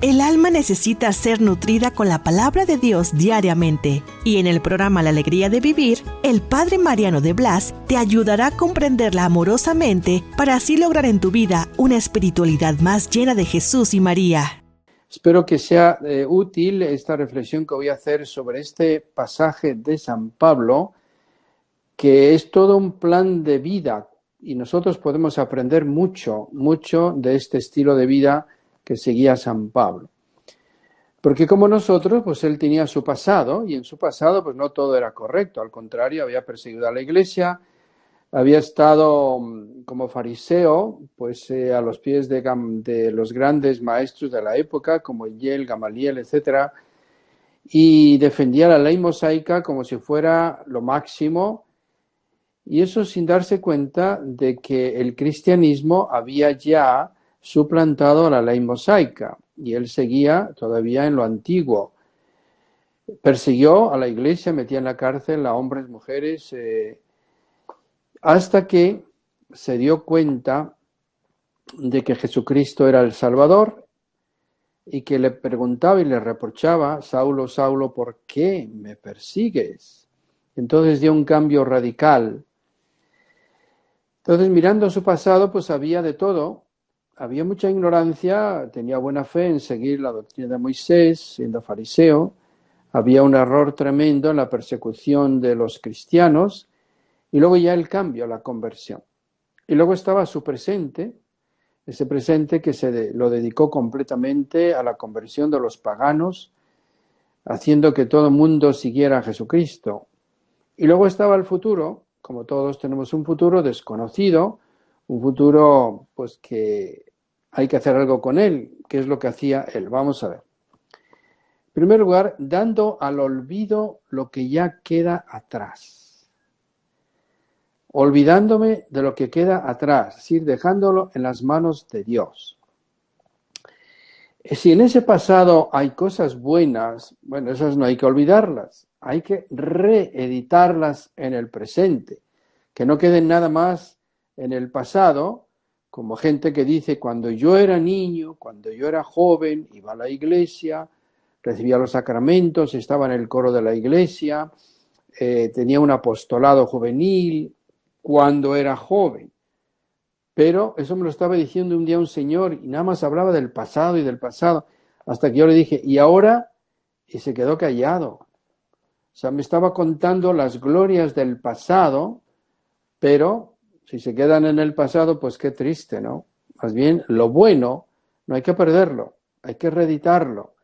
El alma necesita ser nutrida con la palabra de Dios diariamente. Y en el programa La Alegría de Vivir, el Padre Mariano de Blas te ayudará a comprenderla amorosamente para así lograr en tu vida una espiritualidad más llena de Jesús y María. Espero que sea útil esta reflexión que voy a hacer sobre este pasaje de San Pablo, que es todo un plan de vida y nosotros podemos aprender mucho de este estilo de vida que seguía San Pablo. Porque como nosotros, pues él tenía su pasado y en su pasado pues no todo era correcto, al contrario, había perseguido a la iglesia, había estado como fariseo pues a los pies de los grandes maestros de la época como Hillel, Gamaliel, etcétera, y defendía la ley mosaica como si fuera lo máximo, y eso sin darse cuenta de que el cristianismo había ya suplantado la ley mosaica y él seguía todavía en lo antiguo. Persiguió a la iglesia, metía en la cárcel a hombres, mujeres, hasta que se dio cuenta de que Jesucristo era el Salvador y que le preguntaba y le reprochaba: Saulo, Saulo, ¿por qué me persigues? Entonces dio un cambio radical. Entonces, mirando su pasado, pues había de todo. Había mucha ignorancia, tenía buena fe en seguir la doctrina de Moisés, siendo fariseo. Había un error tremendo en la persecución de los cristianos. Y luego ya el cambio, la conversión. Y luego estaba su presente, ese presente que lo dedicó completamente a la conversión de los paganos, haciendo que todo el mundo siguiera a Jesucristo. Y luego estaba el futuro, como todos tenemos un futuro desconocido, un futuro pues que hay que hacer algo con él. ¿Qué es lo que hacía él? Vamos a ver. En primer lugar, dando al olvido lo que ya queda atrás. Olvidándome de lo que queda atrás, es decir, dejándolo en las manos de Dios. Si en ese pasado hay cosas buenas, bueno, esas no hay que olvidarlas, hay que reeditarlas en el presente, que no queden nada más en el pasado, como gente que dice: cuando yo era niño, cuando yo era joven, iba a la iglesia, recibía los sacramentos, estaba en el coro de la iglesia, tenía un apostolado juvenil cuando era joven. Pero eso me lo estaba diciendo un día un señor y nada más hablaba del pasado y del pasado, hasta que yo le dije: ¿y ahora? Y se quedó callado. O sea, me estaba contando las glorias del pasado, pero si se quedan en el pasado, pues qué triste, ¿no? Más bien, lo bueno no hay que perderlo, hay que reeditarlo.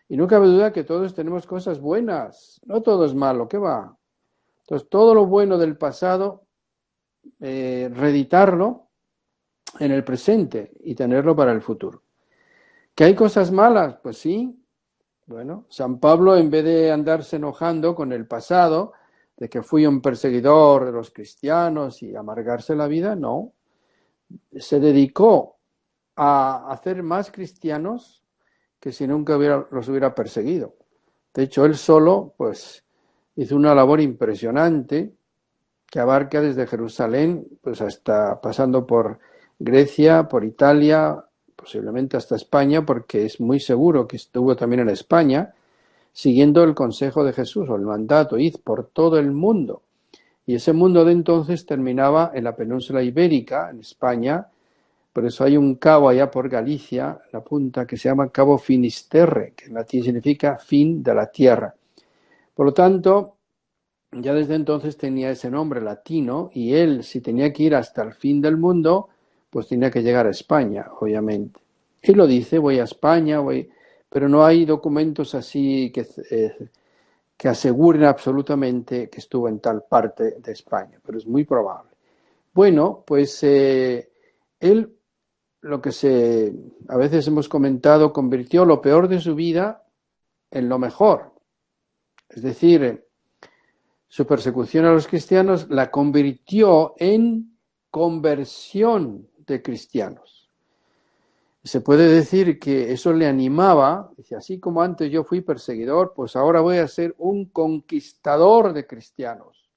Y no cabe duda que todos tenemos cosas buenas, no todo es malo, ¿qué va? Entonces, todo lo bueno del pasado, reeditarlo en el presente y tenerlo para el futuro. ¿Que hay cosas malas? Pues sí. Bueno, San Pablo, en vez de andarse enojando con el pasado, de que fui un perseguidor de los cristianos y amargarse la vida, no. Se dedicó a hacer más cristianos que si nunca los hubiera perseguido. De hecho, él solo, pues, hizo una labor impresionante que abarca desde Jerusalén, pues hasta pasando por Grecia, por Italia, posiblemente hasta España, porque es muy seguro que estuvo también en España, siguiendo el consejo de Jesús o el mandato: id por todo el mundo. Y ese mundo de entonces terminaba en la península ibérica, en España. Por eso hay un cabo allá por Galicia, la punta, que se llama Cabo Finisterre, que en latín significa fin de la tierra. Por lo tanto, ya desde entonces tenía ese nombre latino, y él, si tenía que ir hasta el fin del mundo, pues tenía que llegar a España, obviamente. Y lo dice: voy a España, pero no hay documentos así que aseguren absolutamente que estuvo en tal parte de España, pero es muy probable. Bueno, pues él, lo que a veces hemos comentado, convirtió lo peor de su vida en lo mejor. Es decir, su persecución a los cristianos la convirtió en conversión de cristianos. Se puede decir que eso le animaba, dice: así como antes yo fui perseguidor, pues ahora voy a ser un conquistador de cristianos.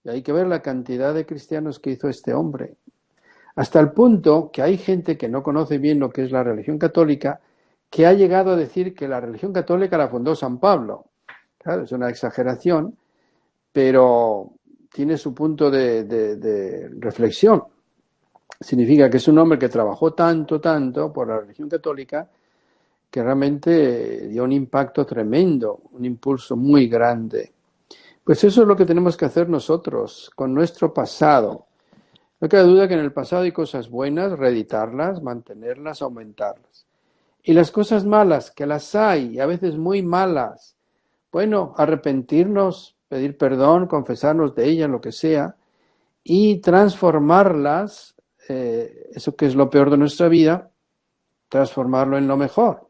Y hay que ver la cantidad de cristianos que hizo este hombre. Hasta el punto que hay gente que no conoce bien lo que es la religión católica, que ha llegado a decir que la religión católica la fundó San Pablo. Claro, es una exageración, pero tiene su punto de reflexión. Significa que es un hombre que trabajó tanto por la religión católica que realmente dio un impacto tremendo, un impulso muy grande. Pues eso es lo que tenemos que hacer nosotros con nuestro pasado. No cabe duda que en el pasado hay cosas buenas, reeditarlas, mantenerlas, aumentarlas. Y las cosas malas, que las hay, y a veces muy malas, bueno, arrepentirnos, pedir perdón, confesarnos de ellas, lo que sea, y transformarlas, eso que es lo peor de nuestra vida, transformarlo en lo mejor.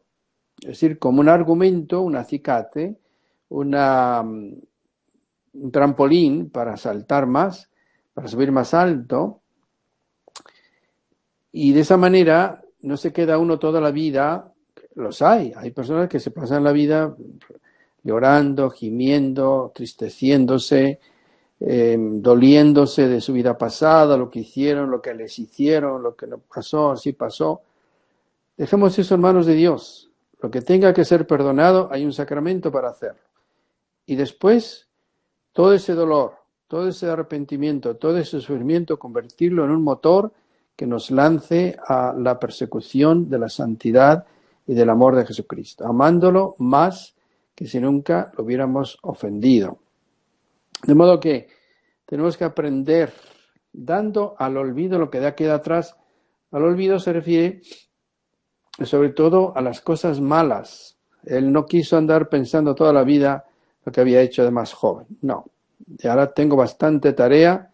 Es decir, como un argumento, un acicate, un trampolín para saltar más, para subir más alto. Y de esa manera no se queda uno toda la vida, los hay personas que se pasan la vida llorando, gimiendo, tristeciéndose, doliéndose de su vida pasada, lo que hicieron, lo que les hicieron, lo que no pasó, así pasó. Dejemos eso en manos de Dios. Lo que tenga que ser perdonado, hay un sacramento para hacerlo. Y después, todo ese dolor, todo ese arrepentimiento, todo ese sufrimiento, convertirlo en un motor que nos lance a la persecución de la santidad y del amor de Jesucristo, amándolo más que si nunca lo hubiéramos ofendido. De modo que tenemos que aprender, dando al olvido lo que queda atrás. Al olvido se refiere sobre todo a las cosas malas. Él no quiso andar pensando toda la vida lo que había hecho de más joven. No, y ahora tengo bastante tarea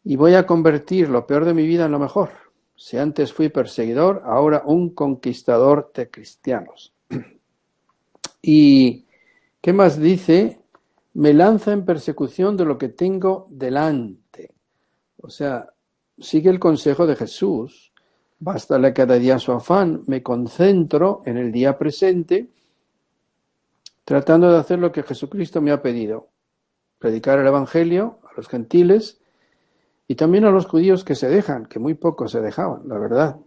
y voy a convertir lo peor de mi vida en lo mejor. Si antes fui perseguidor, ahora un conquistador de cristianos. ¿Y qué más dice? Me lanza en persecución de lo que tengo delante. O sea, sigue el consejo de Jesús. Bástale cada día su afán. Me concentro en el día presente, tratando de hacer lo que Jesucristo me ha pedido. Predicar el Evangelio a los gentiles y también a los judíos que se dejan, que muy pocos se dejaban, la verdad.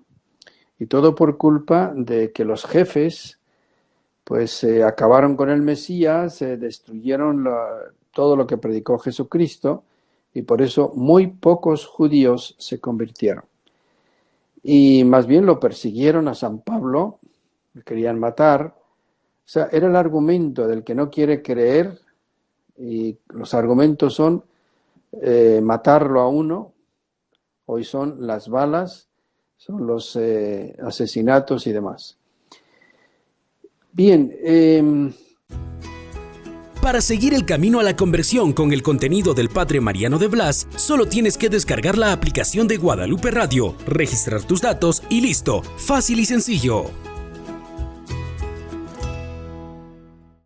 Y todo por culpa de que los jefes pues acabaron con el Mesías, destruyeron todo lo que predicó Jesucristo y por eso muy pocos judíos se convirtieron. Y más bien lo persiguieron a San Pablo, le querían matar. O sea, era el argumento del que no quiere creer y los argumentos son matarlo a uno, hoy son las balas, son los asesinatos y demás. Bien. Para seguir el camino a la conversión con el contenido del Padre Mariano de Blas, solo tienes que descargar la aplicación de Guadalupe Radio, registrar tus datos y listo, fácil y sencillo.